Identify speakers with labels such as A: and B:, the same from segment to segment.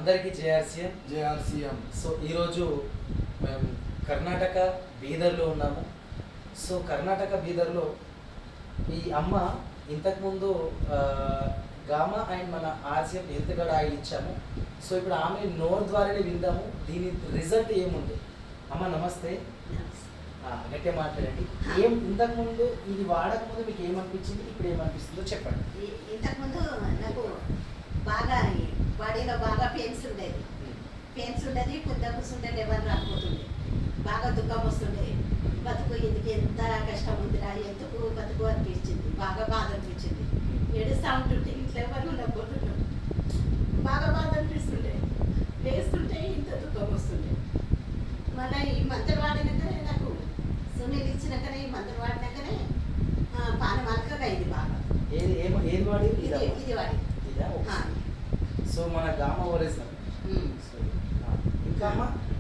A: అందరికీ JRCM. So ఈరోజు మేము కర్ణాటక బీదర్లో ఉన్నాము. సో కర్ణాటక బీదర్లో ఈ అమ్మ ఇంతకుముందు గామా అండ్ మన ఆర్సీఎం హెల్త్ కార్డ్ ఆయిల్ ఇచ్చాము. సో ఇప్పుడు ఆమె నోరు ద్వారానే విందాము దీని రిజల్ట్ ఏముంది. అమ్మ నమస్తే, గట్టిగా మాట్లాడండి. ఇంతకుముందు ఇది వాడకముందు మీకు ఏమనిపించింది, ఇప్పుడు ఏమనిపిస్తుందో చెప్పండి.
B: ఇంతకుముందు నాకు బాగా బాడీలో బాగా పెయిన్స్ ఉండేది, కొద్దిగా కూర్చుంటే ఎవరు రాకపోతుండే, బాగా దుఃఖం వస్తుండే. బతుకు ఇందుకు ఎంత కష్టం ఉందిరా, ఎందుకు బతుకు అనిపించింది, బాగా బాధ అనిపించింది. ఏడుస్తూ ఉంటుంటే ఇంట్లో ఎవరు ఉండకపోతుండే, బాగా బాధ అనిపిస్తుండే. లేస్తుంటే ఇంత దుఃఖం వస్తుండే. మళ్ళీ ఈ మందులు వాడినాకనే నాకు సునీల్ ఇచ్చినాకనే, ఈ మందులు వాడినాకనే పానం అలకగా అయింది బాగా.
A: ఏది వాడి?
B: ఇది వాడి.
A: సో మన గామా ఒరిజినల్. ఇంకా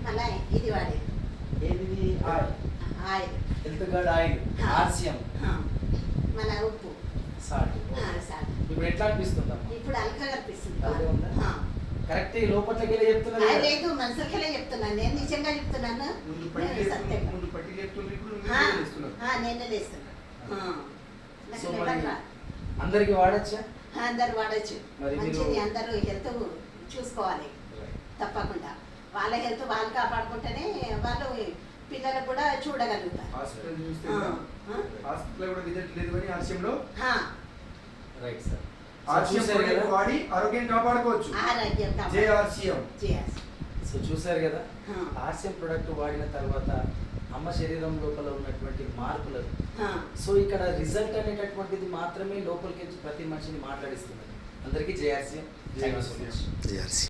B: మళ్ళీ ఇది వాడి.
A: ఏది?
B: Oil,
A: health card oil, RCM,
B: మన ఉప్పు,
A: సాల్ట్. ఇప్పుడు ఎట్లా అనిపిస్తుందా?
B: ఇప్పుడు అలకగా అనిపిస్తుంది.
A: కరెక్ట్ లోపట్లకి వెళ్ళి చెప్తున్నా
B: లేదు, మనసులకెళ్ళే చెప్తున్నాను. నేను నిజంగా చెప్తున్నాను. నేనే లేస్తున్నా.
A: అందరికి వాడచ్చా?
B: అందరు వాడచ్చు. మంచిది, అందరూ హెల్త్ చూసుకోవాలి తప్పకుండా. వాళ్ళ హెల్త్ వాళ్ళు కాపాడుకుంటేనే వాళ్ళు పిల్లలకు కూడా చూడగలుగుతారు.
A: Right sir.
C: వాడి ఆరోగ్యం కాపాడుకోవచ్చు.
A: సో చూసారు కదా, ఆర్సీఎం ప్రొడక్ట్ వాడిన తర్వాత అమ్మ శరీరం లోపల ఉన్నటువంటి మార్పులు. సో ఇక్కడ రిజల్ట్ అనేటటువంటిది మాత్రమే లోపలికి ప్రతి మనిషిని మాట్లాడిస్తున్నది. అందరికీ జేఆర్సీఎం.